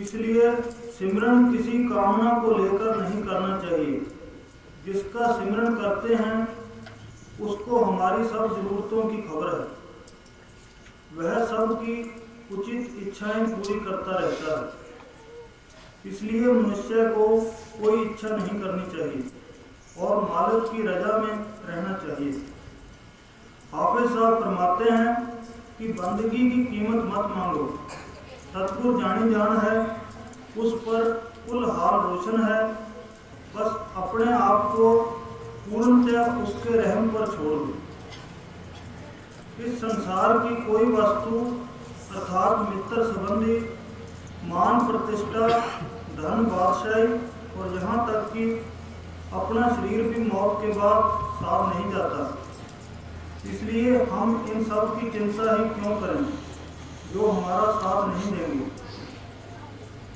इसलिए सिमरन किसी कामना को लेकर नहीं करना चाहिए। जिसका सिमरन करते हैं उसको हमारी सब जरूरतों की खबर है। वह सब की उचित इच्छाएं पूरी करता रहता है। इसलिए मनुष्य को कोई इच्छा नहीं करनी चाहिए और मालिक की रजा में रहना चाहिए। हाफिज साहब फरमाते हैं कि बंदगी की कीमत मत मांगो। सतगुरु जानी जान है, उस पर कुल हाल रोशन है। बस अपने आप को पूर्णतः उसके रहम पर छोड़ दो। इस संसार की कोई वस्तु अर्थात मित्र संबंधी, मान प्रतिष्ठा, धन बादशाही और यहाँ तक कि अपना शरीर भी मौत के बाद साथ नहीं जाता। इसलिए हम इन सब की चिंता ही क्यों करें जो हमारा साथ नहीं देंगे।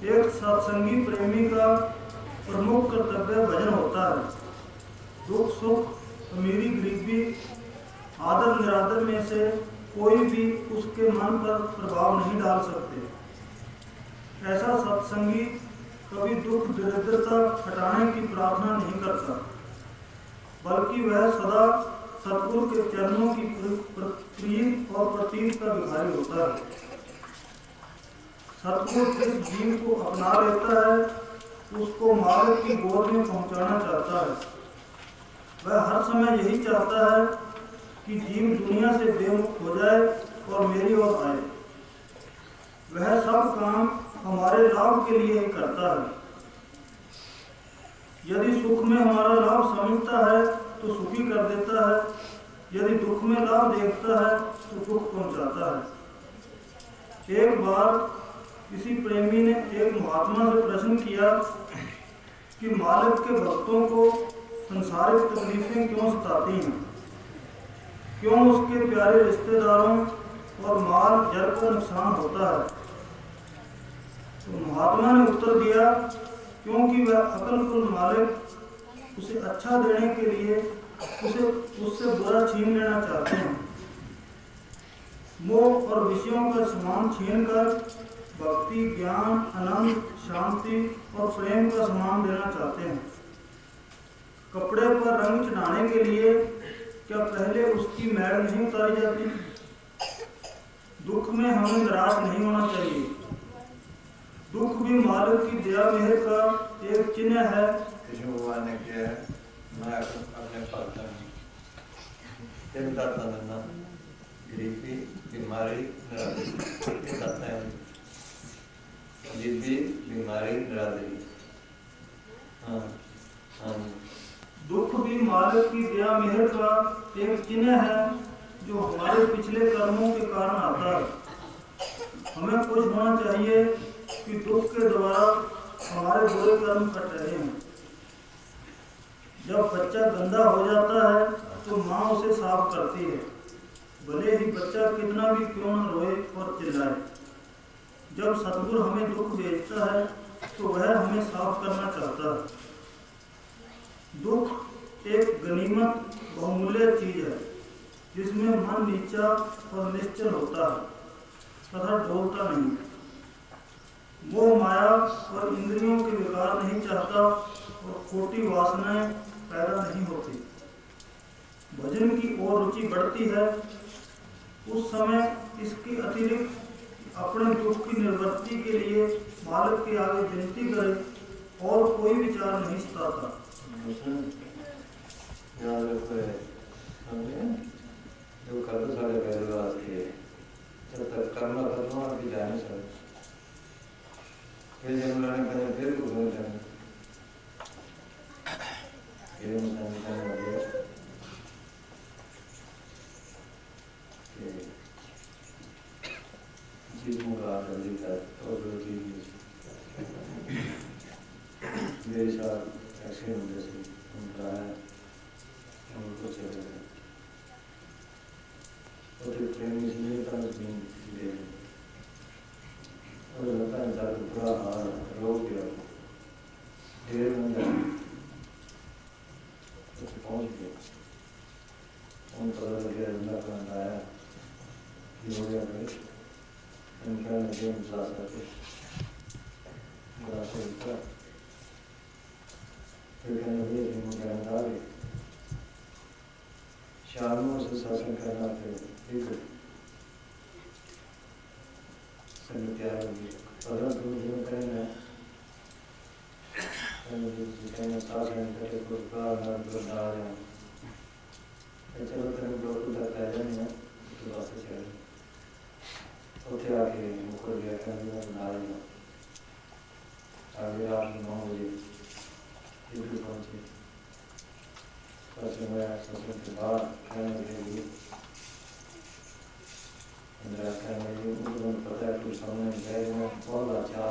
एक सत्संगी प्रेमी का प्रमुख कर्तव्य भजन होता है। दुख सुख, अमीरी गरीबी, आदर निरादर में से कोई भी उसके मन पर प्रभाव नहीं डाल सकते। ऐसा सत्संगी कभी दुख दरिद्रता हटाने की प्रार्थना नहीं करता, बल्कि वह सदा सतगुरु के चरणों की प्रीत और प्रतीत का भिखारी होता है। सतगुरु जिस जीव को अपना लेता है उसको मालिक की गोद में पहुंचाना चाहता है। वह हर समय यही चाहता है कि जीव दुनिया से बेमुख हो जाए और मेरी ओर आए। वह सब काम हमारे लाभ के लिए ही करता है। यदि सुख में हमारा लाभ समझता है तो सुखी कर देता है, यदि दुख में लाभ देखता है तो दुख पहुंचाता है। एक बार किसी प्रेमी ने एक महात्मा से प्रश्न किया कि मालिक के भक्तों को संसारिक तकलीफें क्यों सताती हैं, क्यों उसके प्यारे रिश्तेदारों और माल जल को नुकसान होता है। तो महात्मा ने उत्तर दिया, क्योंकि वह अकलकुल मालिक उसे अच्छा देने के लिए उससे बुरा छीन लेना चाहते हैं। मोह और विषयों का सामान छीनकर भक्ति, ज्ञान, आनंद, शांति और प्रेम का सामान देना चाहते हैं। कपड़े पर रंग चढ़ाने के लिए क्या पहले उसकी मैल नहीं उतारी जाती? दुख में हमें निराश नहीं होना चाहिए। दुख भी मालिक की दया मेहर का एक चिन्ह है। कृष्ण भगवान ने किया है, मैं अपने भक्त गरीबी, बीमारी, बीमारी, दुख भी मालिक की दया मेहर का एक चिन्ह है जो हमारे पिछले कर्मों के कारण आता है। हमें खुश होना चाहिए कि दुख के द्वारा हमारे बुरे कर्म कट रहे हैं। जब बच्चा गंदा हो जाता है तो माँ उसे साफ करती है, भले ही बच्चा कितना भी क्यों न रोए और चिल्लाए। जब सतगुरु हमें दुख भेजता है तो वह हमें साफ करना चाहता है। दुख एक गनीमत बहुमूल्य चीज है जिसमें मन नीचा और निश्चल होता है तथा डोलता नहीं। मोह माया और इंद्रियों के विकार नहीं चाहता और खोटी वासनाएं पैदा नहीं होती। भजन की ओर रुचि बढ़ती है उस समय इसके अतिरिक्त अपने दुख की निवृत्ति के लिए मालिक के आगे विनती करे और कोई विचार नहीं सताता। जो कर सारे परिवार के जब तक कर्म खत्म अभी जाने सर फिर जन्म लेने का फिर कुछ हो जाए ये मसाले वाले जीवों का जल्दी का और मेरे साथ ऐसे होने से उनका है उनको चले गए और एक प्रेम इसलिए तक भी और लगता है दर्द बुरा हाल रोग गया ढेर में तो पहुँच गया उन पता लगे अल्लाह का आया कि हो गया भाई उनका नजर इंसाफ करके बड़ा सही था। फिर कहने लगे कि मुझे आ गए शाम में उसे शासन करना फिर एक संग तैयार होगी 15 दिन कहना कहना शासन करे को प्राण कर डाल चलो तेरे को तक आ जाने तो बस चल उठे आके मुकर गया कहना डाल आगे रात 9 बजे ड्यूटी पहुंचे शासन में शासन के बाद कहने लगे अंदर कहने लगे उनको पता है कुछ सामने गए वो बहुत अच्छा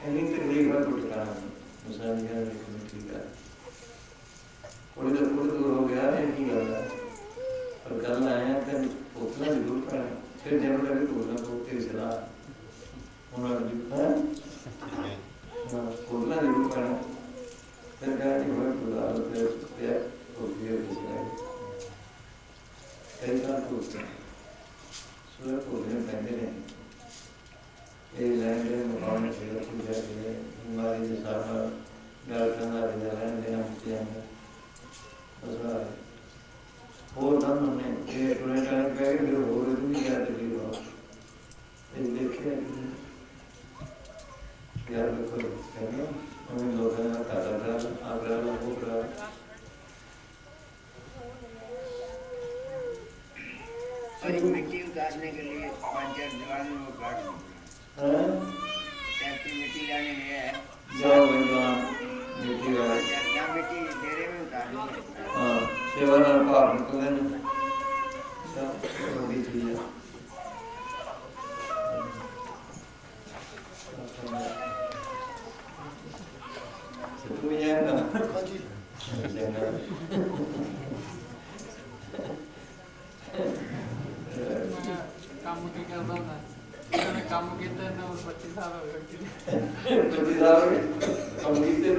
है नहीं तकलीफ है कुछ करना मुझे नहीं है लेकिन ठीक है थोड़ी दूर हो गया है नहीं कर रहा पर कल आया फिर उतना जरूर पड़ा फिर जब लगे तो उतना तो तेरी सलाह उन्होंने हाँ उतना जरूर पड़ा फिर कहा कि मैं खुदा फिर क्या हो गया कई साल तो सूरज को दिन पहले नहीं ये लैंड मकान में फिर खुद जाके हमारी जो सारा डर करना रहना देना मुझे है और ना हमने ये टूरिस्ट टाइम पे फिर हो गए भी क्या चली बात ये देखे यार देखो कहना हमें लोग हैं काटा था आगरा वो करा और एक मिट्टी उतारने के लिए पंचायत दीवार में वो काट दूँगा टैक्सी मिट्टी लाने गया है जाओ भगवान मिट्टी वाला यहाँ मिट्टी डेरे में उतारनी है हाँ सेवा नाल भाव निकल देना सब बड़ी चीज है तू भी जाएगा काम की करता हूँ ना काम कितना है ना 25 साल हो गए 25 साल हो गए काम कितने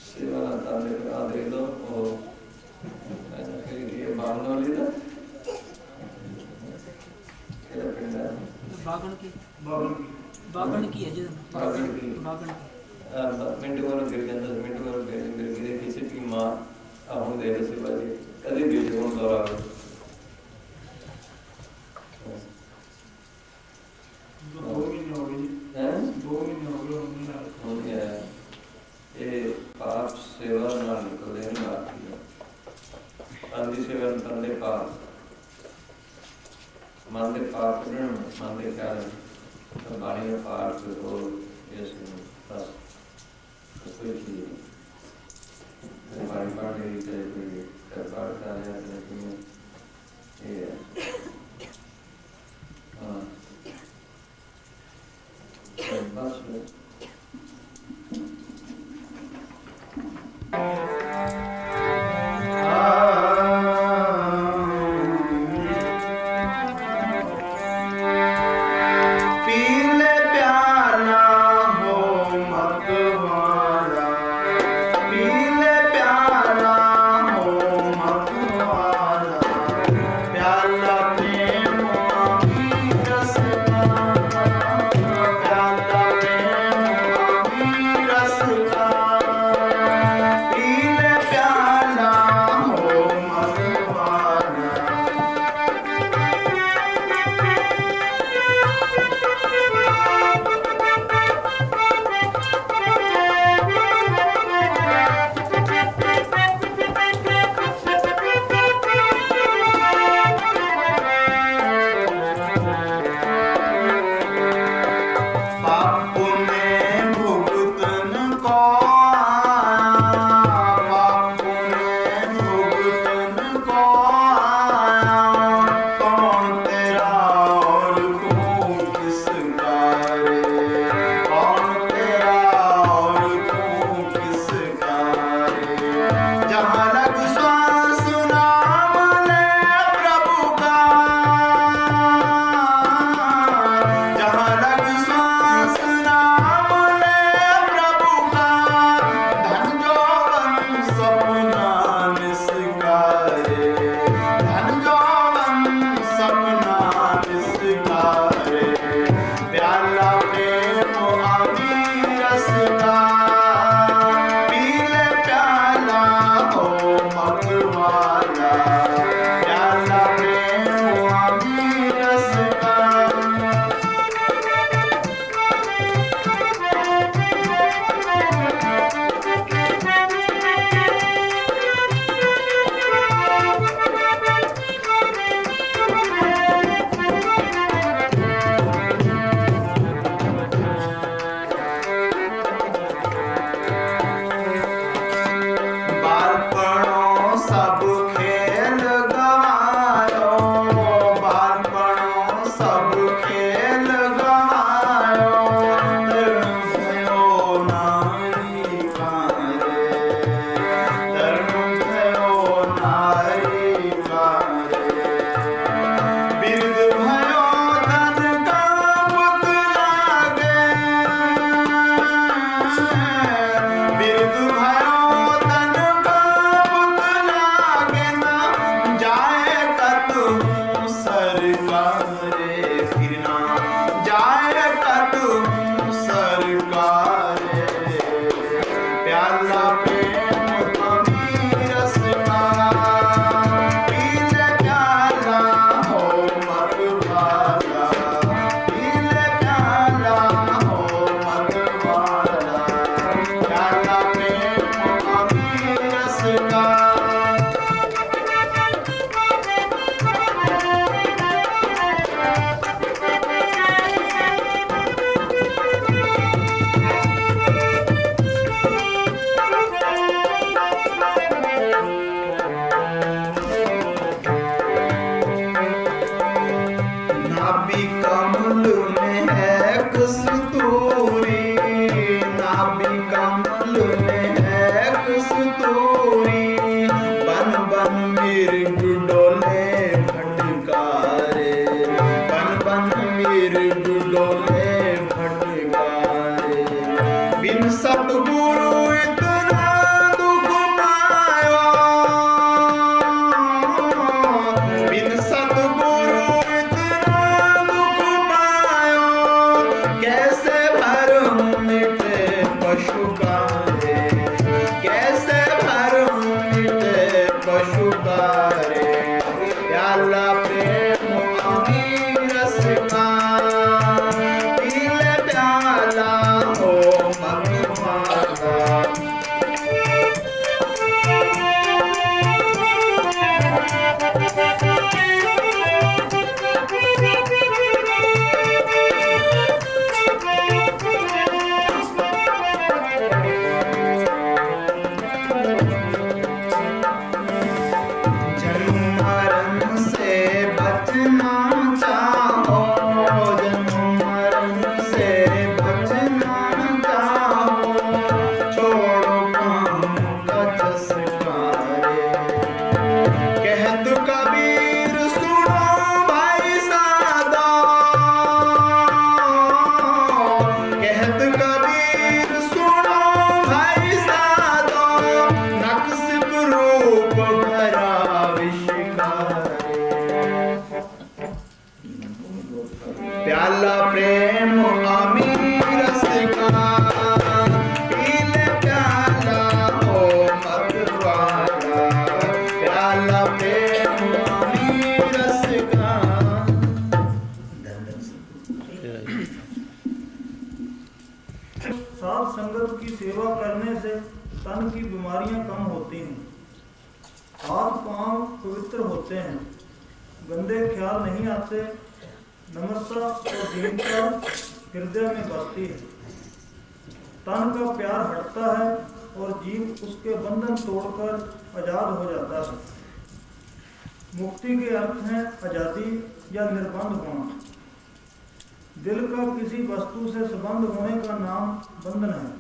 सेवा ताने का दे दो और फिर ये बांधो लेना क्या करना बागण की है जो बागण की बागण मिंटू वालों गिर जाता मिंटू वालों गिर गिरे किसी की माँ आहू दे रहे से बाजी कभी भी जो दौरा दो महीने हो गए हैं 2 महीने हो गए हो गया ये पाप सेवा ना निकले ना आती अंधी सेवा तंदे पाप मानते पाप न मानते क्या है बाणी में पाप हो ये सुनो बस कोई चीज बाणी पाठ नहीं करे कोई दरबार का आया लेकिन ये हाँ बस पीले प्यार ना हो मत वाला प्याला प्रेम अमी रस का, पी ले प्याला हो मत वाला, पी ले प्याला हो मत वाला, प्याला प्रेम अमी रस का। नाभि कमल में है कस्तूरी, नाभि कमल में है कस्तूरी, बन बन मिर्ग डोले भटकारे, बन बन मिर्ग डोले भटकारे, बिन सतगुरु इतना दुख पाया, बिन सतगुरु इतना दुख पाया, कैसे भरम मिटे पशु कारे, कैसे भरम मिटे पशु कारे, प्याला प्रेम अमी रस का, पी ले प्याला हो मत वाला। जन्म मरण से बचना चाहो, जन्म मरण से बचना चाहो, छोड़ो काम का चस्कारे, कहत कबीर सुनो भाई सादा, कहत कबीर सुनो भाई सादा, नक्सिब रूप भरा विशिकारे, प्याला प्रेम अमी रस का, पी ले प्याला हो मत वाला, प्याला प्रेम अमी रस का। साध संगत की सेवा करने से तन की बीमारियां कम होती हैं, हाथ पांव पवित्र होते हैं, गंदे ख्याल नहीं आते, नम्रता और दीनता हृदय में बसती है, तन का प्यार हटता है और जीव उसके बंधन तोड़कर आजाद हो जाता है। मुक्ति के अर्थ हैं आजादी या निर्बंध होना। दिल का किसी वस्तु से संबंध होने का नाम बंधन है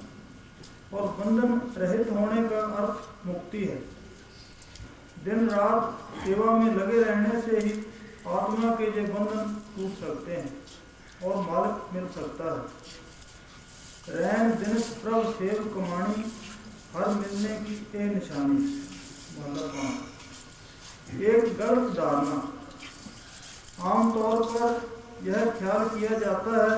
और बंधन रहित होने का अर्थ मुक्ति है। दिन रात सेवा में लगे रहने से ही आत्मा के ये बंधन टूट सकते हैं और मालिक मिल सकता है। रहन दिन प्रभ सेव कमानी, हर मिलने की ए निशानी। एक गलत धारणा, आमतौर पर यह ख्याल किया जाता है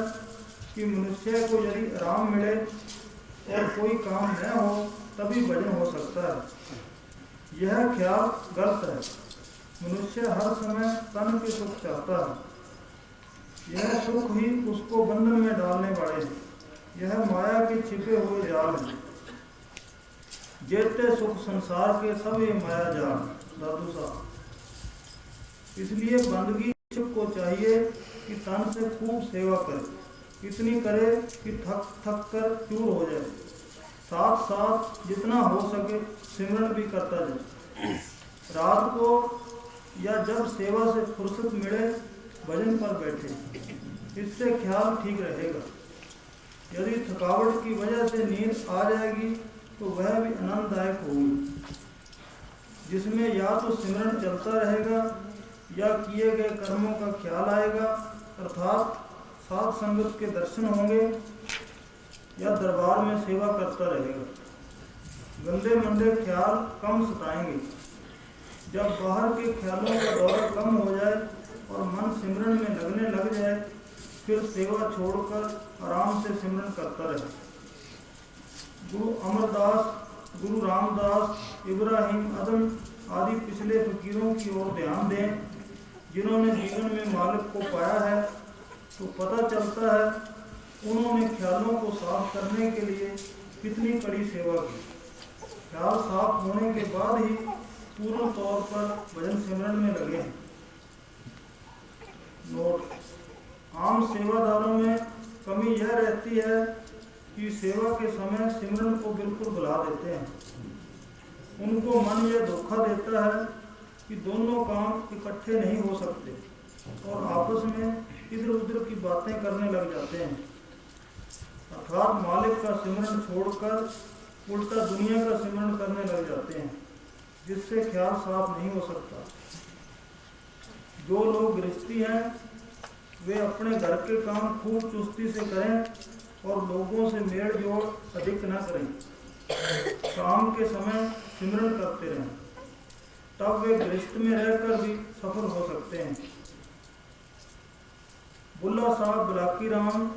कि मनुष्य को यदि आराम मिले और कोई काम न हो तभी भजन हो सकता है। यह ख्याल गलत है। मनुष्य हर समय तन के सुख चाहता है। यह सुख ही उसको बंधन में डालने वाले हैं। यह माया के छिपे हुए जाल हैं। जेते सुख संसार के सब ये माया जाल। दादू साहब, इसलिए बंदगी को चाहिए कि तन से खूब सेवा करे, इतनी करे कि थक थक कर चूर हो जाए। साथ साथ जितना हो सके सिमरन भी करता जाए। रात को या जब सेवा से फुर्सत मिले भजन पर बैठे, इससे ख्याल ठीक रहेगा। यदि थकावट की वजह से नींद आ जाएगी तो वह भी आनंददायक होगी, जिसमें या तो सिमरन चलता रहेगा या किए गए कर्मों का ख्याल आएगा, अर्थात साध संगत के दर्शन होंगे या दरबार में सेवा करता रहेगा। गंदे मंदे ख्याल कम सताएंगे। जब बाहर के ख्यालों का दौर कम हो जाए और मन सिमरन में लगने लग जाए, फिर सेवा छोड़कर आराम से सिमरन करता रहे। गुरु अमरदास, गुरु रामदास, इब्राहिम अदम आदि पिछले फकीरों की ओर ध्यान दें जिन्होंने जीवन में मालिक को पाया है, तो पता चलता है उन्होंने ख्यालों को साफ करने के लिए कितनी कड़ी सेवा की। ख्याल साफ होने के बाद ही पूर्ण तौर पर भजन सिमरन में लगे हैं। नोट: आम सेवादारों में कमी यह रहती है कि सेवा के समय सिमरन को बिल्कुल भुला देते हैं। उनको मन यह धोखा देता है कि दोनों काम इकट्ठे नहीं हो सकते और आपस में इधर उधर की बातें करने लग जाते हैं, अर्थात मालिक का सिमरन छोड़कर उल्टा दुनिया का सिमरन करने लग जाते हैं, जिससे ख्याल साफ नहीं हो सकता। जो लोग गृहस्थी हैं वे अपने घर के काम खूब चुस्ती से करें और लोगों से मेल जोड़ अधिक न करें। काम के समय सिमरन करते रहें, तब वे गृहस्थ में रहकर भी सफल हो सकते हैं। बुल्ला साहब बिलाकी राम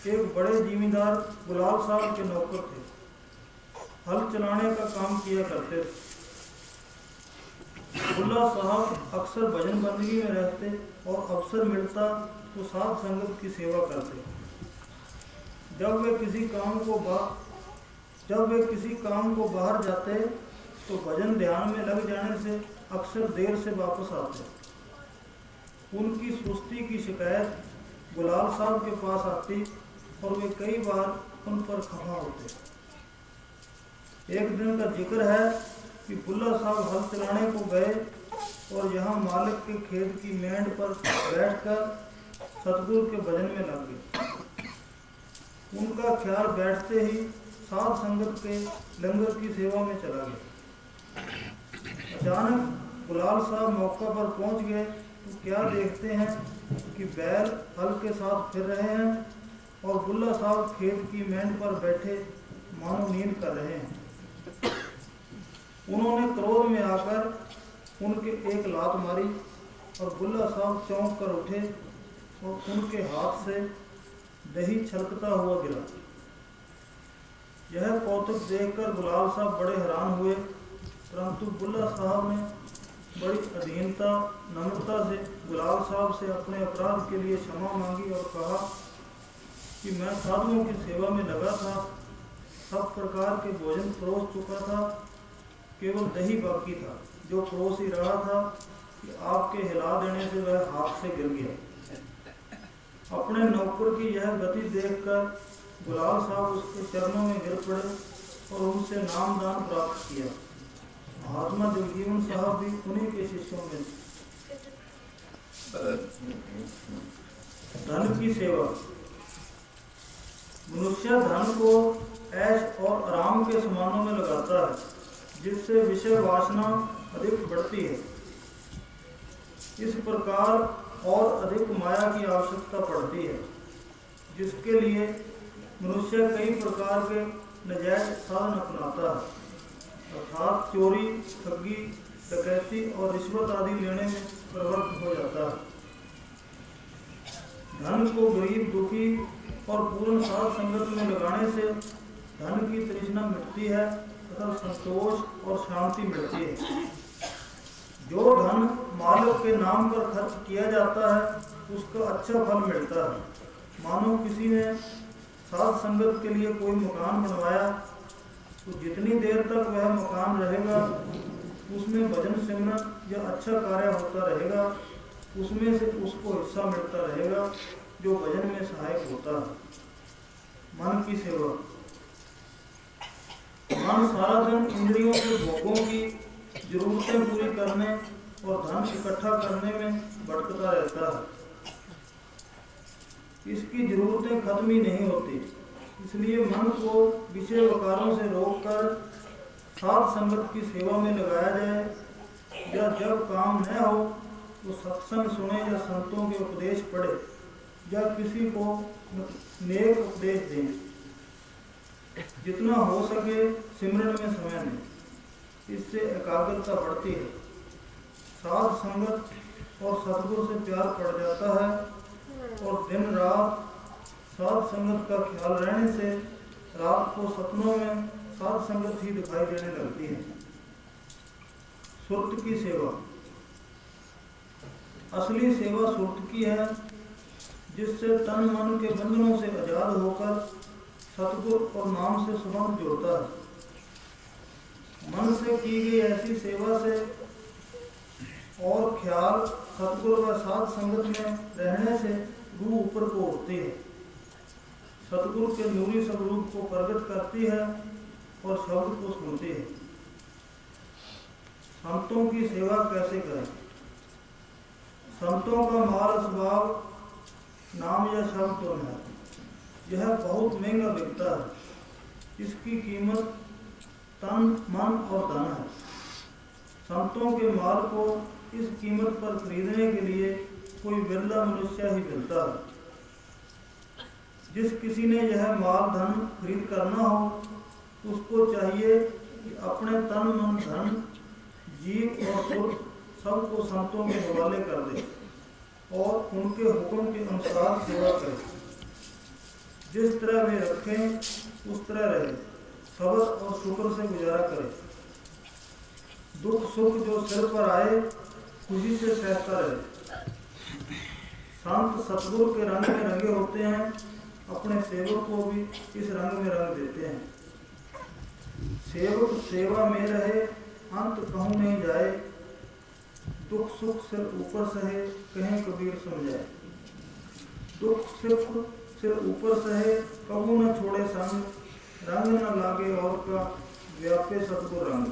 एक बड़े जिम्मेदार गुलाल साहब के नौकर थे। हल चलाने का काम किया करते थे। बुल्ला साहब अक्सर भजन बंदगी में रहते और अवसर मिलता तो साध संगत की सेवा करते। जब वे किसी काम को बाहर जाते तो भजन ध्यान में लग जाने से अक्सर देर से वापस आते। उनकी सुस्ती की शिकायत गुलाल साहब के पास आती और वे कई बार उन पर खफा होते। एक दिन का जिक्र है कि बुल्ला साहब हल चलाने को गए और यहाँ मालिक के खेत की मेंढ पर बैठकर सतगुरु के भजन में लग गए। उनका ख्याल बैठते ही साध संगत के लंगर की सेवा में चला गया। अचानक गुलाल साहब मौका पर पहुंच गए तो क्या देखते हैं कि बैल हल के साथ फिर रहे हैं और बुल्ला साहब खेत की मेंढ पर बैठे मानो नींद कर रहे हैं। उन्होंने क्रोध में आकर उनके एक लात मारी और बुल्ला साहब चौंक कर उठे और उनके हाथ से दही छलकता हुआ गिरा। यह कौतुक देखकर गुलाल साहब बड़े हैरान हुए, परंतु बुल्ला साहब ने बड़ी अधीनता नम्रता से गुलाल साहब से अपने अपराध के लिए क्षमा मांगी और कहा कि मैं साधुओं की सेवा में लगा था, सब प्रकार के भोजन परोस चुका था, केवल दही बाकी था जो परोस ही रहा था कि आपके हिला देने से वह हाथ से गिर गया। अपने नौकर की यह गति देखकर गुलाल साहब उसके चरणों में गिर पड़े और उनसे नामदान प्राप्त किया। महात्मा जगजीवन साहब भी उन्हीं के शिष्यों में। धन की सेवा। मनुष्य धन को ऐश और आराम के सामानों में लगाता है, जिससे विषय वासना अधिक बढ़ती है। इस प्रकार और अधिक माया की आवश्यकता पड़ती है, जिसके लिए मनुष्य कई प्रकार के नाजायज साधन अपनाता है, अर्थात चोरी, ठगी, डकैती और रिश्वत आदि लेने में प्रवृत्त हो जाता है। धन को गरीब, दुखी और पूर्ण साध संगत में लगाने से धन की तृष्णा मिटती है तथा संतोष और शांति मिलती है। जो धन मालिक के नाम पर खर्च किया जाता है उसका अच्छा फल मिलता है। मानो किसी ने साध संगत के लिए कोई मकान बनवाया तो जितनी देर तक वह मकान रहेगा उसमें भजन सिमरन या अच्छा कार्य होता रहेगा, उसमें से उसको हिस्सा मिलता रहेगा जो भजन में सहायक होता है। मन की सेवा। मन सारा दिन इंद्रियों के भोगों की जरूरतें पूरी करने और धन इकट्ठा करने में भटकता रहता है। इसकी जरूरतें खत्म ही नहीं होती, इसलिए मन को विषय वकारों से रोककर साध संगत की सेवा में लगाया जाए, या जब काम न हो तो सत्संग सुने या संतों के उपदेश पढ़े या किसी को नेक उपदेश दें। जितना हो सके सिमरन में समय दें, इससे एकाग्रता बढ़ती है। साध संगत और सतगुरु से प्यार पड़ जाता है और दिन रात साध संगत का ख्याल रहने से रात को सपनों में साध संगत ही दिखाई देने लगती है। सुरत की सेवा। असली सेवा सुरत की है, जिससे तन मन के बंधनों से आजाद होकर सतगुरु और नाम से संबंध जोड़ता है। मन से की गई ऐसी सेवा से और ख्याल सतगुरु व साध संगत में रहने से रूह ऊपर को उठती है, सतगुरु के नूरी स्वरूप को प्रकट करती है और शब्द को सुनती है। संतों की सेवा कैसे करें? संतों का माल स्वभाव नाम या शब्द तो है, यह बहुत महंगा बिकता है। इसकी कीमत तन मन और धन है। संतों के माल को इस कीमत पर खरीदने के लिए कोई बिरला मनुष्य ही मिलता है। जिस किसी ने यह माल धन खरीद करना हो, उसको चाहिए कि अपने तन मन धन जीव और सुर सबको संतों के हवाले कर दे और उनके हुक्म के अनुसार सेवा करे। जिस तरह वे रखें उस तरह रहे, सब्र और शुक्र से गुजारा करे। दुख सुख जो सिर पर आए खुशी से सहता रहे। संत सतगुरु के रंग में रंगे होते हैं, अपने सेवक को भी इस रंग में रंग देते हैं। सेवक सेवा में रहे, अंत कहूँ नहीं जाए। दुख सुख सिर ऊपर सहे, कहें कबीर समझाए। दुख सुख सिर ऊपर सहे, कबू न छोड़े संग। रंग न लागे और का, व्यापे सतगुर रंग।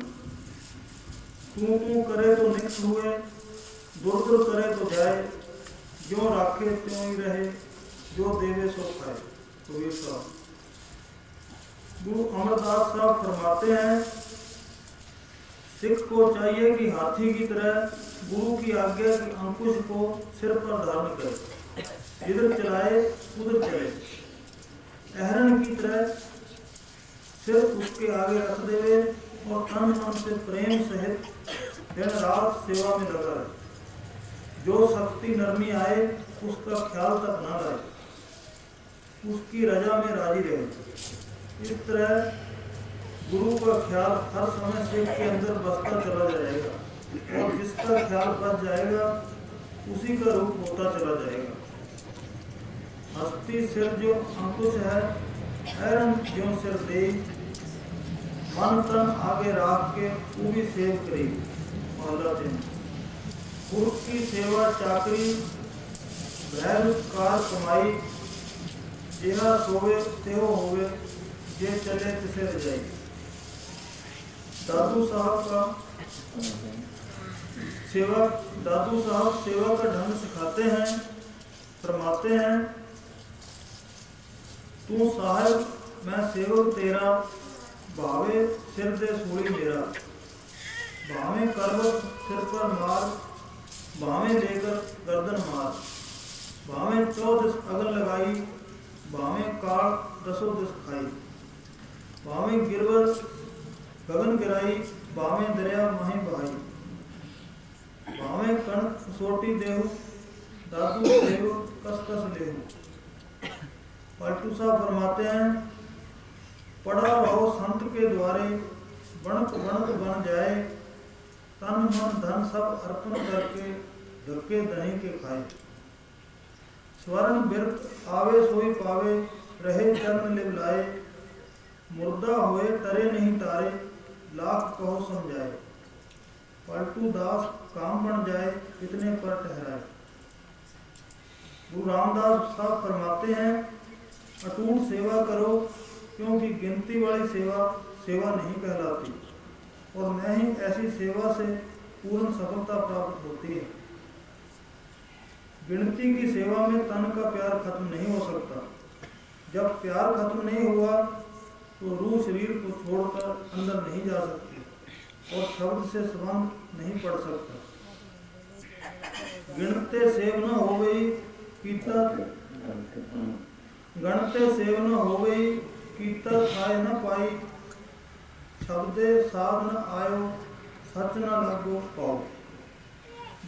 तू तू करे तो निकट हुए, दूर दूर करे तो जाए। जो राखे त्यों ही रहे, जो देवे सो खाए। कबीर साहब। गुरु अमरदास साहब फरमाते हैं, सिख को चाहिए कि हाथी की तरह गुरु की आज्ञा की अंकुश को सिर पर धारण करे, जिधर चलाए उधर चले। अहरण की तरह सिर उसके आगे रख देवे और तन मन से प्रेम सहित दिन रात सेवा में लगा रहे। जो शक्ति नरमी आए उसका ख्याल तक ना लाए, उसकी रजा में राजी रहे। इस तरह गुरु का ख्याल हर समय सिख के अंदर बसता चला जाएगा और जिसका ख्याल बच जाएगा उसी का रूप होता चला जाएगा। हस्ती सिर जो अंकुश है, ऐरन ज्यों सिर दे। मन तन आगे राख के पूरी सेव करी। गुरु की सेवा चाकरी, कार कमाई। जेहा सोवे तेहो होवे, जे चले तिसे रजाई। दादू साहब सेवा का ढंग सिखाते हैं, फरमाते हैं, तू साहिब मैं सेवक तेरा, भावे सिर दे सूली मेरा। भावे करवट सिर पर मार, भावे लेकर गर्दन मार। भावे 14 अगल लगाई, भावे काल 10 दिस खाई। भावे गिरवर गगन गिराई, भावे दरिया माही बहाई। भावे कणक सोटी देहु, दादू देहु कस कस लेहु। पलटू साहब फरमाते हैं, पड़ा रहो संत के द्वारे, बनक बनक बन जाए। तन मन धन सब अर्पण करके, धक्के दही के खाए। स्वर्ण बिरत आवे सोई पावे, रहे चरण लिव लाए। मुर्दा हुए टरे नहीं तारे, लाख कहो समझाए। पलटू दास काम बन जाए, इतने पर ठहराए। गुरु रामदास साहब फरमाते हैं, अटूट सेवा करो, क्योंकि गिनती वाली सेवा नहीं कहलाती और न ही ऐसी सेवा से पूर्ण सफलता प्राप्त होती है। गिनती की सेवा में तन का प्यार खत्म नहीं हो सकता। जब प्यार खत्म नहीं हुआ तो रूह शरीर को छोड़कर अंदर नहीं जा सकती और शब्द से संबंध नहीं पड़ सकता। गिनते सेव न हो गई कीता, गणते सेव न हो गई कीता खाए न पाई। शब्दे साध न आयो, सच न लागो पाओ।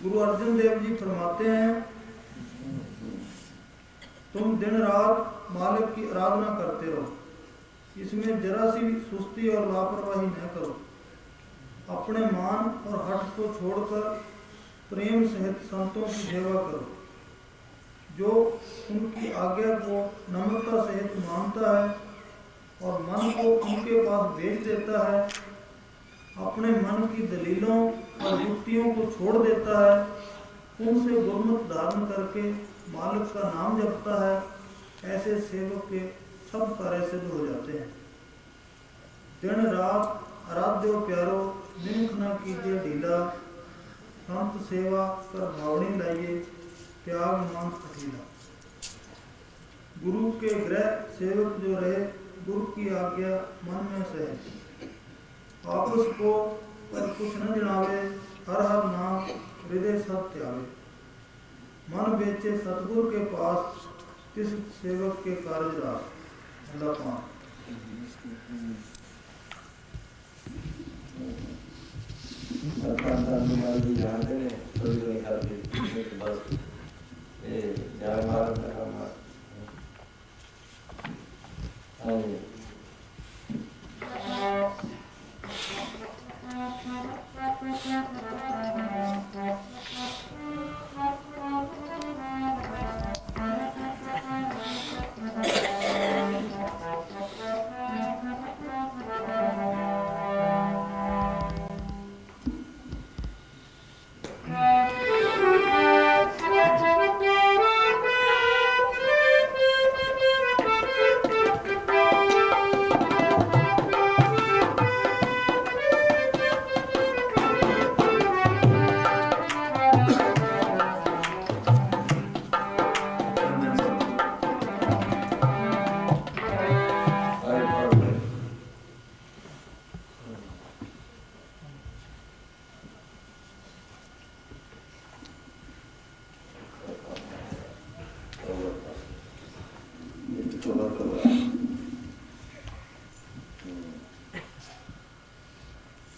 गुरु अर्जुन देव जी फरमाते हैं, तुम दिन रात मालिक की आराधना करते रहो, इसमें जरा सी भी सुस्ती और लापरवाही न करो। अपने मान और हठ को छोड़कर प्रेम सहित संतों की सेवा करो। जो उनकी आज्ञा को नम्रता सहित मानता है और मन को उनके पास भेज देता है, अपने मन की दलीलों और युक्तियों को छोड़ देता है, उनसे गुरमत धारण करके मालिक का नाम जपता है, ऐसे सेवक के सब कार्य सिद्ध हो जाते हैं। दिन रात आराध्यो प्यारो, निम्ख न कीजिए ढीला, संत सेवा कर भावनी लाइए, त्याग मान अठीला। गुरु के गृह सेवक जो रहे, गुरु की आज्ञा मन में सहे, आपस को पर कुछ न जनावे, हर हर नाम हृदय सब त्यागे। मन बेचे सतगुरु के पास, तिस सेवक के कार्य रास।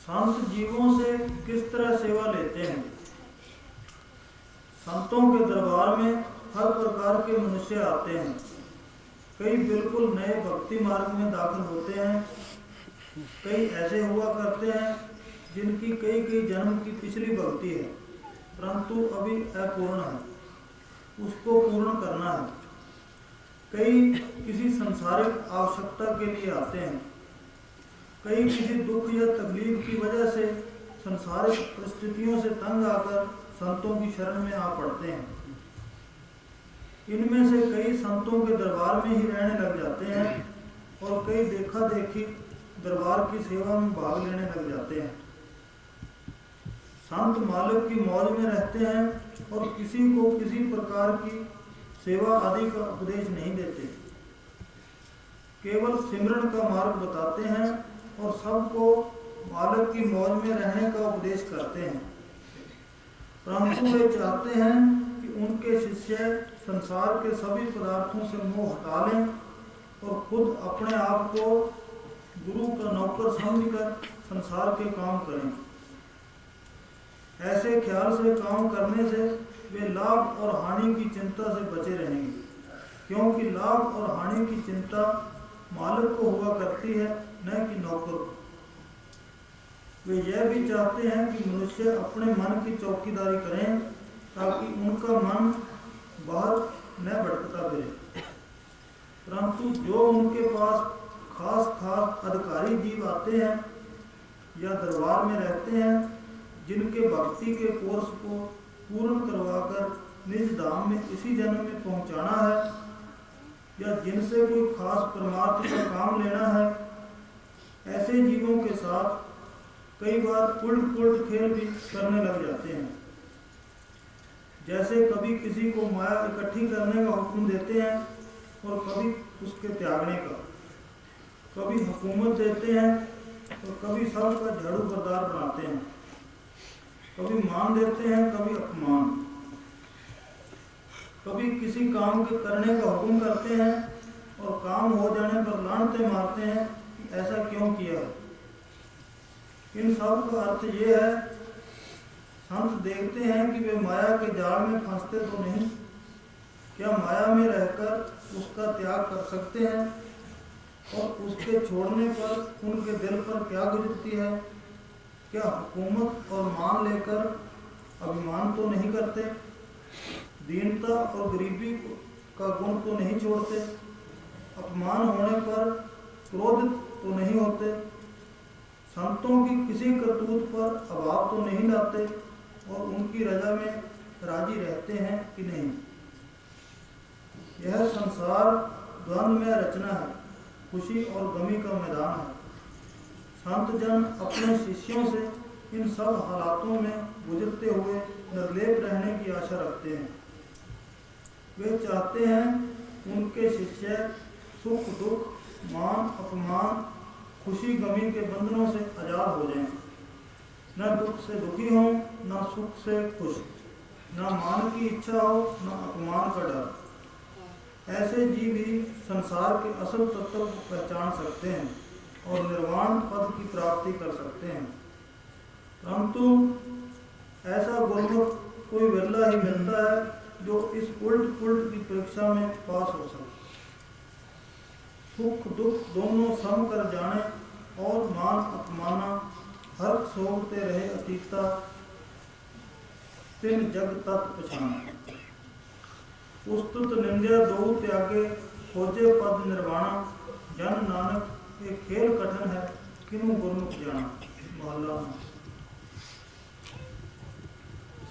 संत जीवों से किस तरह सेवा लेते हैं। संतों के दरबार में हर प्रकार के मनुष्य आते हैं। कई बिल्कुल नए भक्ति मार्ग में दाखिल होते हैं, कई ऐसे हुआ करते हैं जिनकी कई कई जन्म की पिछली भक्ति है, परंतु अभी अपूर्ण है, उसको पूर्ण करना है। कई किसी सांसारिक आवश्यकता के लिए आते हैं, कई किसी दुख या तकलीफ की वजह से सांसारिक परिस्थितियों से तंग आकर संतों की शरण में आ पड़ते हैं। इनमें से कई संतों के दरबार में ही रहने लग जाते हैं और कई देखा देखी दरबार की सेवा में भाग लेने लग जाते हैं। संत मालिक की मौज में रहते हैं और किसी को किसी प्रकार की सेवा आदि का उपदेश नहीं देते, केवल सिमरन का मार्ग बताते हैं और सबको मालिक की मौज में रहने का उपदेश करते हैं। परंतु वे चाहते हैं कि उनके शिष्य संसार के सभी पदार्थों से मोह हटा लें और खुद अपने आप को गुरु का नौकर समझकर संसार के काम करें। ऐसे ख्याल से काम करने से वे लाभ और हानि की चिंता से बचे रहेंगे, क्योंकि लाभ और हानि की चिंता मालिक को हुआ करती है, न कि नौकर को। वे यह भी चाहते हैं कि मनुष्य अपने मन की चौकीदारी करें ताकि उनका मन बाहर न भटकता फिरे। परंतु जो उनके पास खास खास अधिकारी जीव आते हैं या दरबार में रहते हैं, जिनके भक्ति के कोर्स को पूर्ण करवाकर निज धाम में इसी जन्म में पहुंचाना है, या जिनसे कोई खास परमार्थ का काम लेना है, ऐसे जीवों के साथ कई बार उल्ट पुल्ट खेल भी करने लग जाते हैं। जैसे कभी किसी को माया इकट्ठी करने का हुक्म देते हैं और कभी उसके त्यागने का, कभी हुकूमत देते हैं और कभी सबका झाड़ू बरदार बनाते हैं, कभी मान देते हैं कभी अपमान, कभी किसी काम के करने का हुक्म करते हैं और काम हो जाने पर लानते मारते हैं कि ऐसा क्यों किया। इन सब का अर्थ ये है, संत देखते हैं कि वे माया के जाल में फंसते तो नहीं, क्या माया में रहकर उसका त्याग कर सकते हैं। और उसके छोड़ने पर उनके दिल पर क्या गुजरती है? क्या हुकूमत और मान लेकर अभिमान तो नहीं करते? दीनता और गरीबी का गुण तो नहीं छोड़ते? अपमान होने पर क्रोधित तो नहीं होते? संतों की किसी करतूत पर अभाव तो नहीं लाते और उनकी रजा में राजी रहते हैं कि नहीं? यह संसार द्वंद्व में रचना है, खुशी और गमी का मैदान है। संत जन अपने शिष्यों से इन सब हालातों में गुजरते हुए निर्लेप रहने की आशा रखते हैं। वे चाहते हैं उनके शिष्य सुख दुख, मान अपमान, खुशी गमी के बंधनों से आजाद हो जाएं। न दुख से दुखी हों, न सुख से खुश, न मान की इच्छा हो, न अपमान का डर। ऐसे जीव ही संसार के असल तत्व को पहचान सकते हैं और निर्वाण पद की प्राप्ति कर सकते हैं। परंतु ऐसा गुरुमुख कोई विरला ही मिलता है जो इस उल्ट पुल्ट की परीक्षा में पास हो सके। सुख दुख दोनों सम कर जाने और मान अपमाना हर सोचते रहे अतीता, तिन जग तत् पछाना। उस्तुत निंद्या दो त्यागे, खोजे पद निर्वाणा। जन नानक ये खेल कठिन है, किनु गुरमुख जाना। मोहल्ला।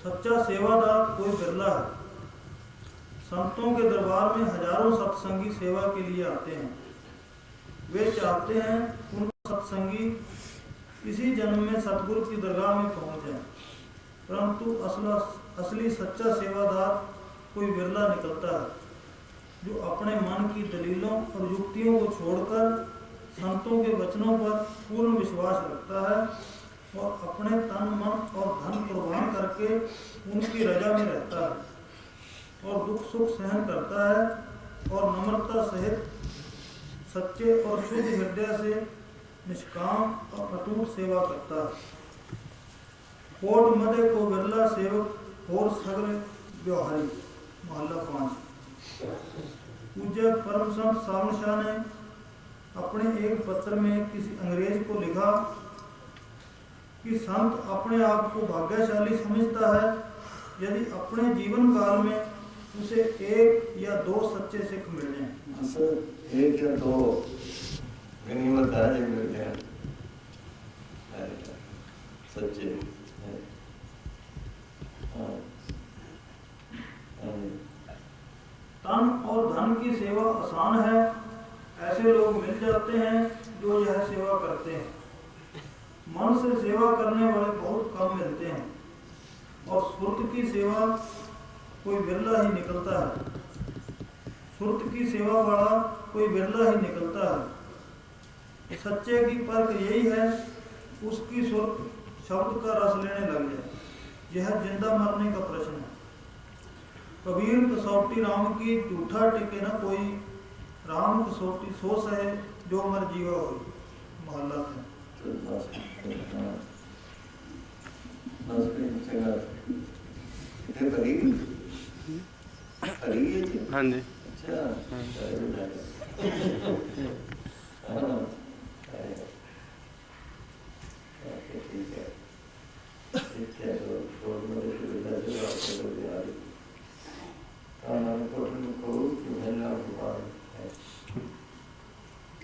सच्चा सेवादार कोई बिरला है। संतों के दरबार में हजारों सत्संगी सेवा के लिए आते हैं। वे चाहते हैं उनका सत्संगी इसी जन्म में सतगुरु की दरगाह में पहुंच जाए। परंतु असली सच्चा सेवादार कोई बिरला निकलता है जो अपने मन की दलीलों और युक्तियों को छोड़कर संतों के वचनों पर पूर्ण विश्वास रखता है और अपने तन मन और धन कुर्बान करके उनकी रजा में रहता है और दुख सुख सहन करता है और नम्रता सहित सच्चे और शुद्ध हृदय से निष्काम और अटूट सेवा करता है। कोट मदे को बिरला सेवक और सगले व्यवहारी। मोहल्ला 5। पूज्य परम संत सावन शाह ने अपने एक पत्र में किसी अंग्रेज को लिखा कि संत अपने आप को भाग्यशाली समझता है यदि अपने जीवन काल में उसे एक या दो सच्चे सिख मिल जाएं। एक या दो गनीमत है मिल जाए सच्चे। तन और धन की सेवा आसान है, ऐसे लोग मिल जाते हैं जो यह सेवा करते हैं। मन से सेवा करने वाले बहुत कम मिलते हैं और सुरत की सेवा कोई बिरला ही निकलता है। सुरत की सेवा वाला कोई बिरला ही निकलता है। सच्चे की परख यही है उसकी सुरत शब्द का रस लेने लग जाए। यह जिंदा मरने का प्रश्न है। कबीर कसौटी राम की, झूठा टिके न कोई, राम कसौटी सो सहे जो मर जीवा हो। मोहल्ला है।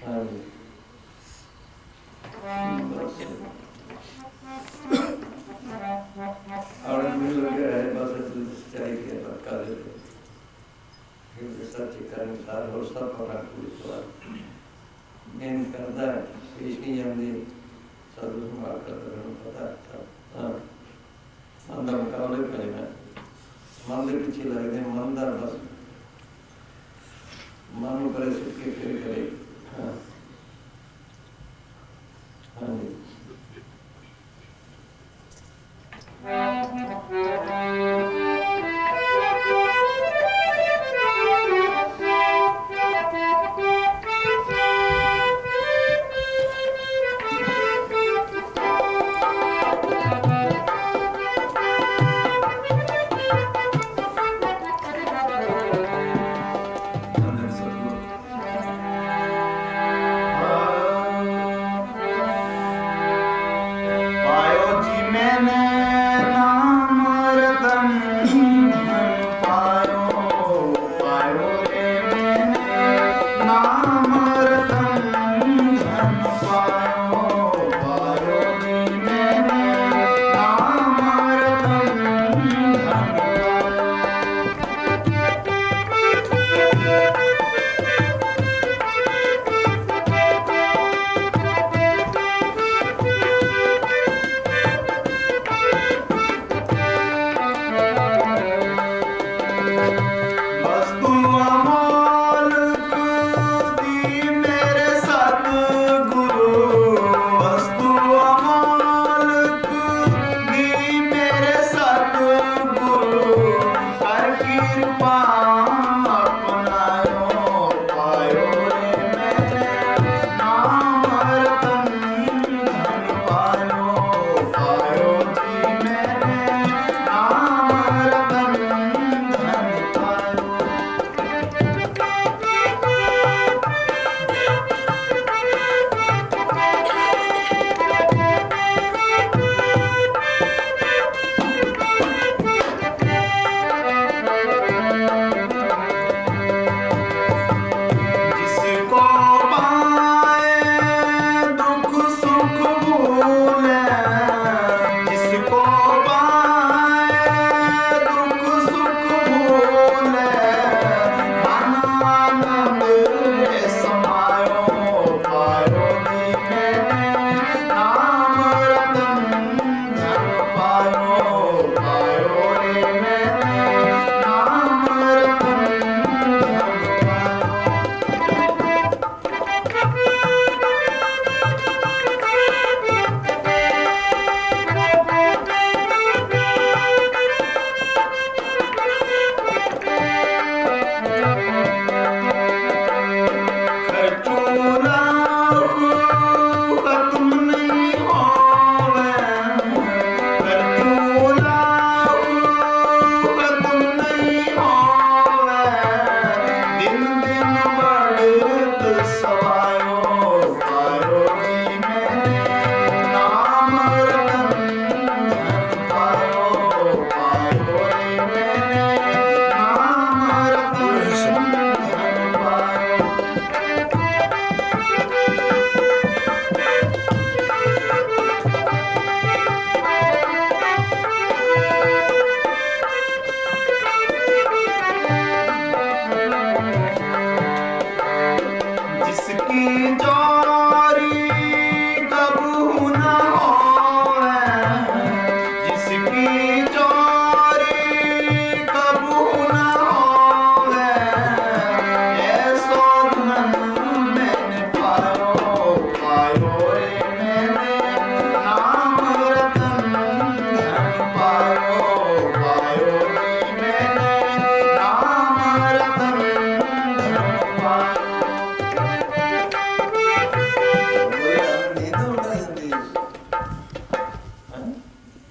हाँ जी।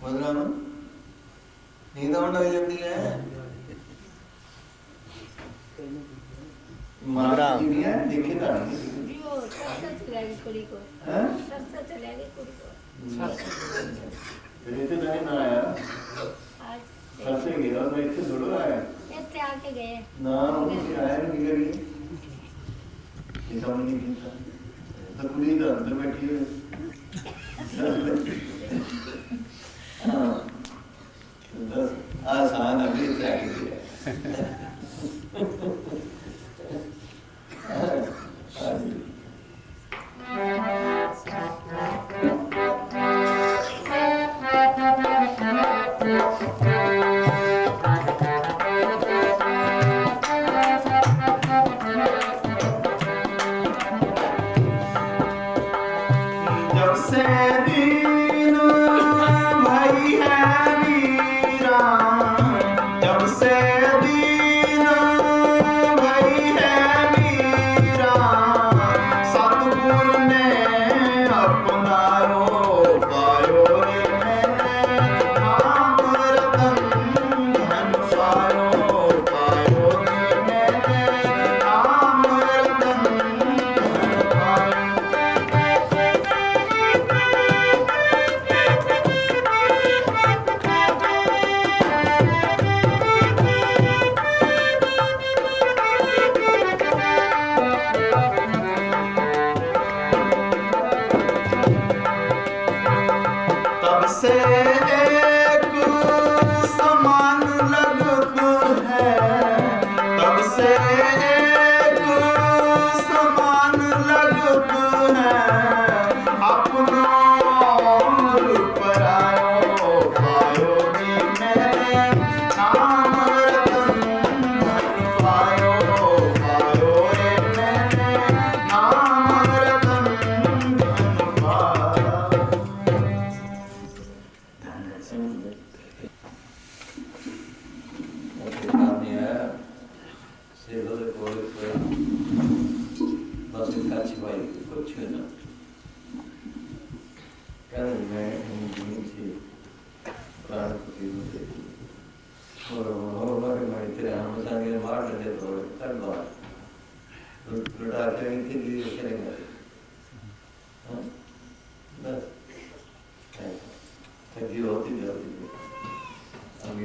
मतलब नींद आने लग जाती है। मगरा नहीं है देखे ना हैं तेरे तो नहीं ना आया फंसे गया और मैं इससे जुड़ आया ना मुझे आया नहीं करी ये समझ नहीं किया तो कुली तो अंदर बैठी है हाँ बस आसान अभी चाहिए जब से दीन भाई है वीरा, जब से दीन भाई है वीरा, सतगुरु ने अपनायो पायो रे मैंने नाम रतन धन पायो पायो रे मैंने नाम रतन धन पायो। तब से एक समान लगत है, तब से एक समान लगत है, अपना परायो पायो रे मैंने नाम रतन धन पायो पायो रे मैंने नाम रतन धन पायो। होती जाती है अभी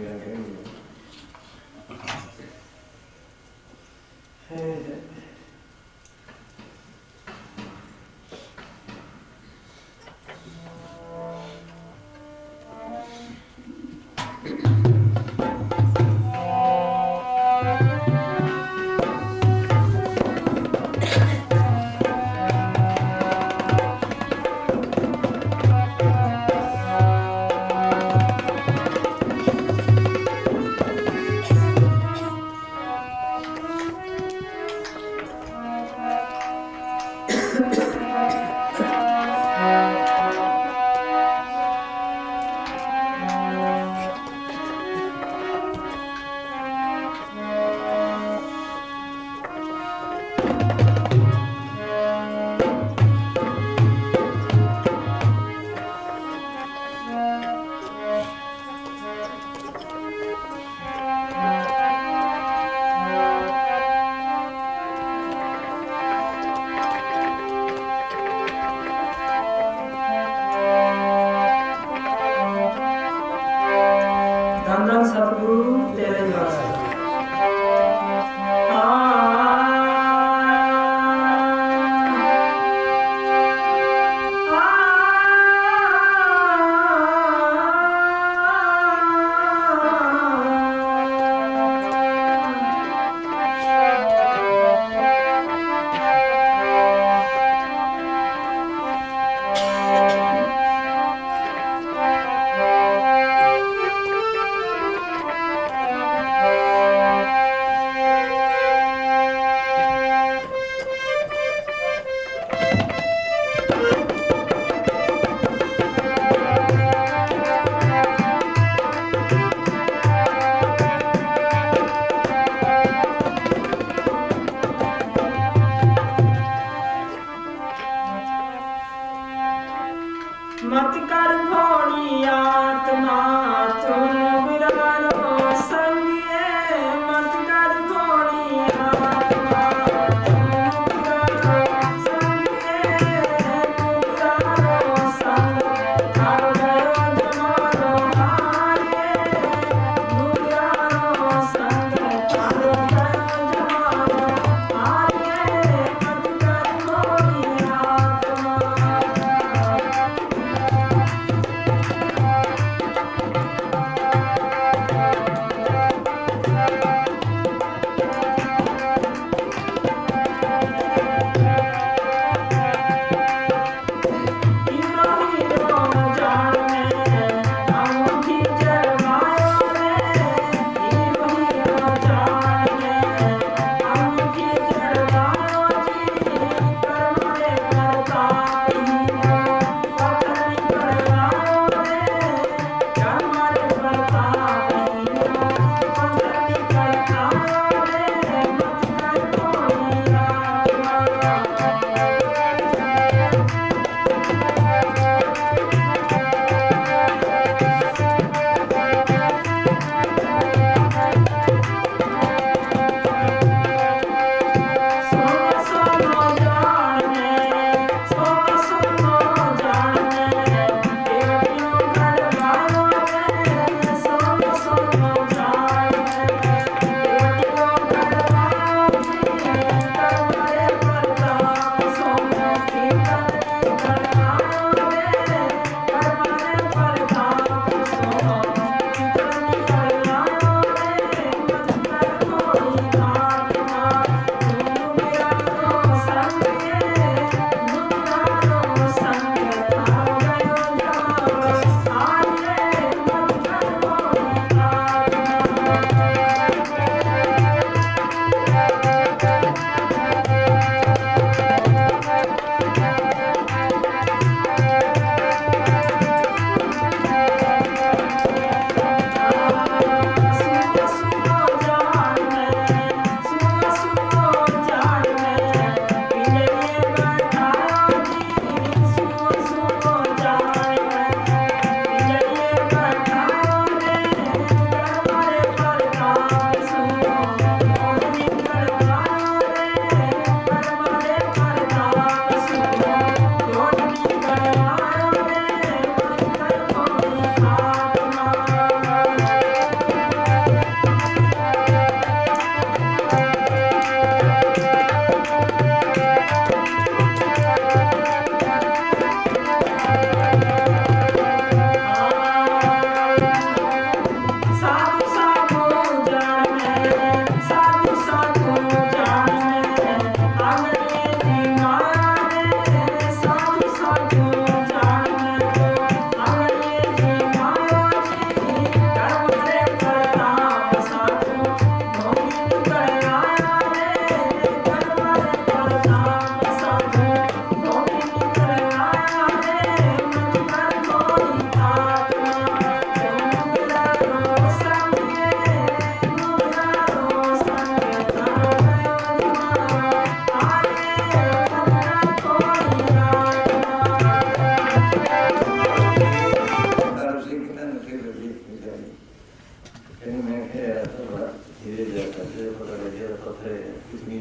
कहने मैं क्या तो बड़ा धीरे जाता है पता लगे पत्थर है कुछ नहीं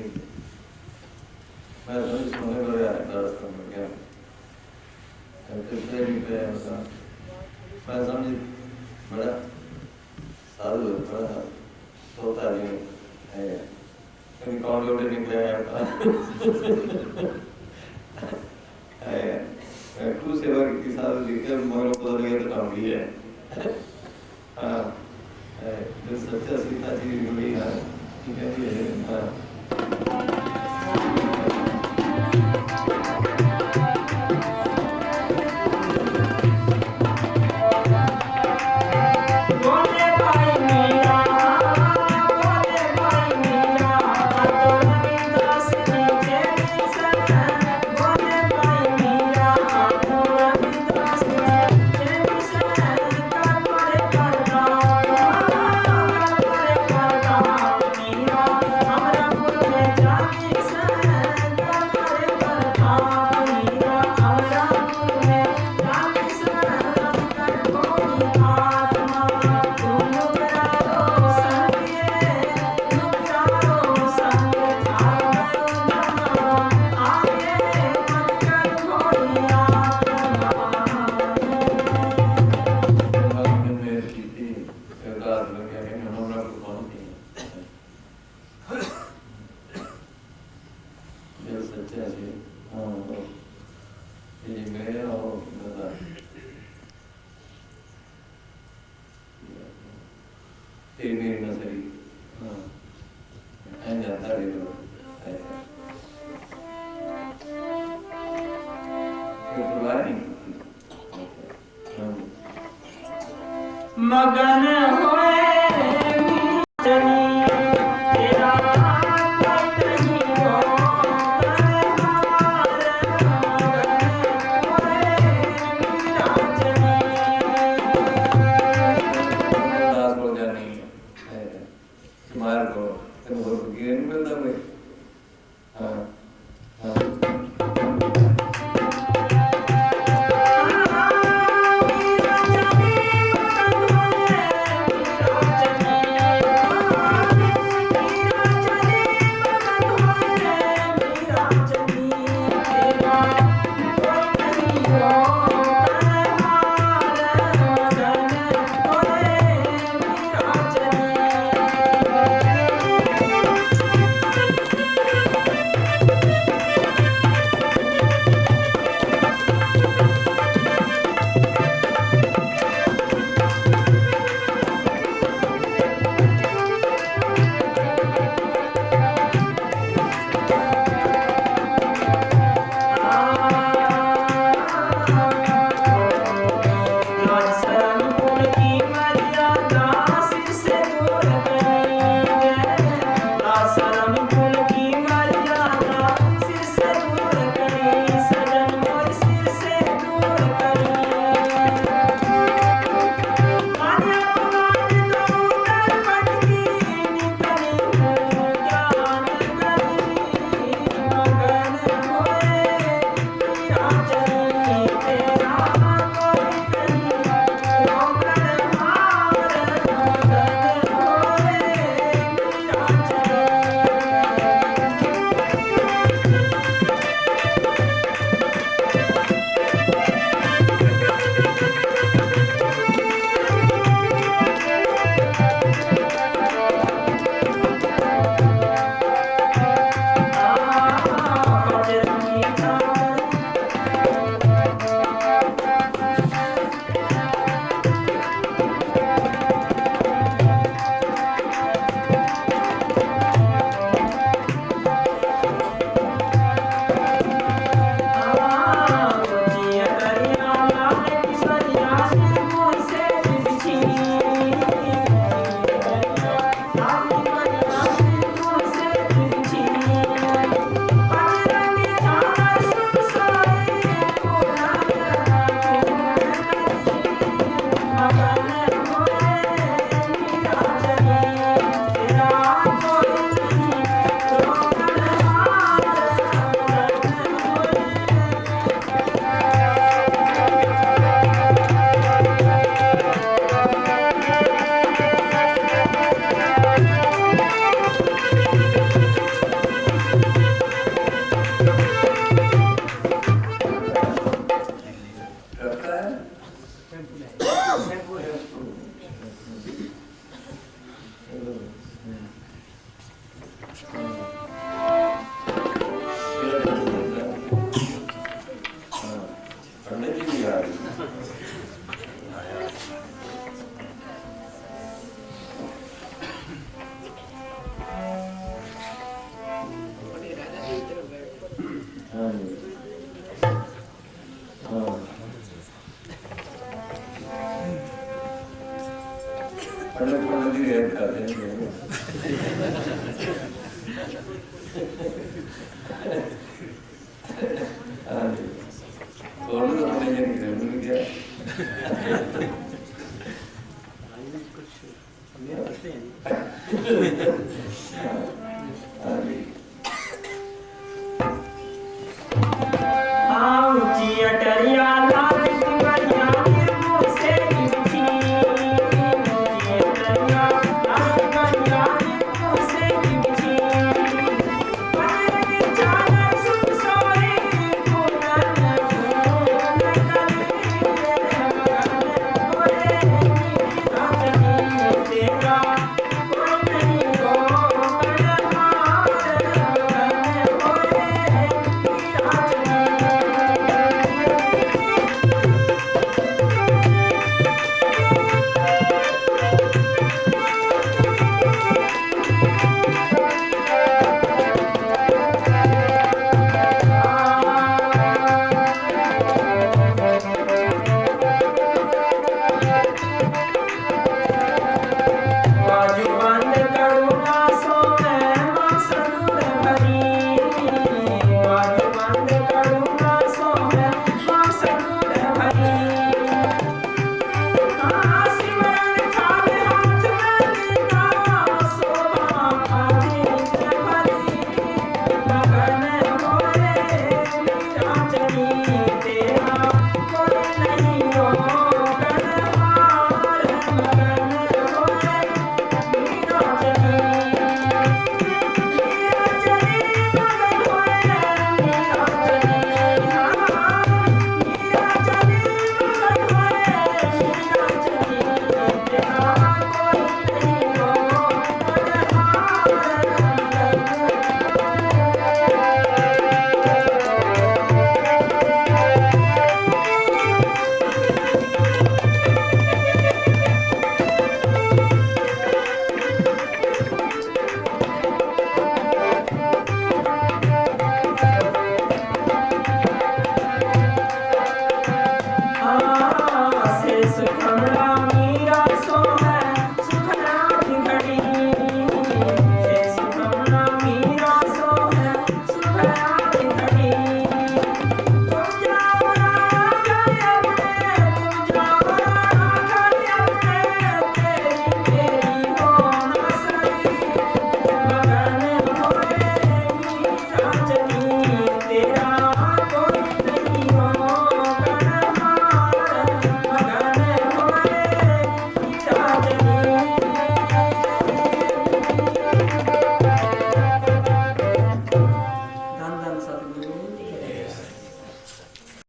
मैं समझ सोने लगा रास्ता में क्या कितने भी पे मैं समझ बड़ा साधु बड़ा सोता नहीं है कभी कौन लोटे निकले खुद सेवा की साधु दिखकर मगर पता लगे तो काम भी है हाँ जो सच्चा सीता जी मिली है ठीक है हाँ मगन होए पंडित जी भी आ रही बड़े राजा जी इधर बैठ हाँ जी हाँ पंडित जी याद करते हैं हाँ जी और तो अपने क्या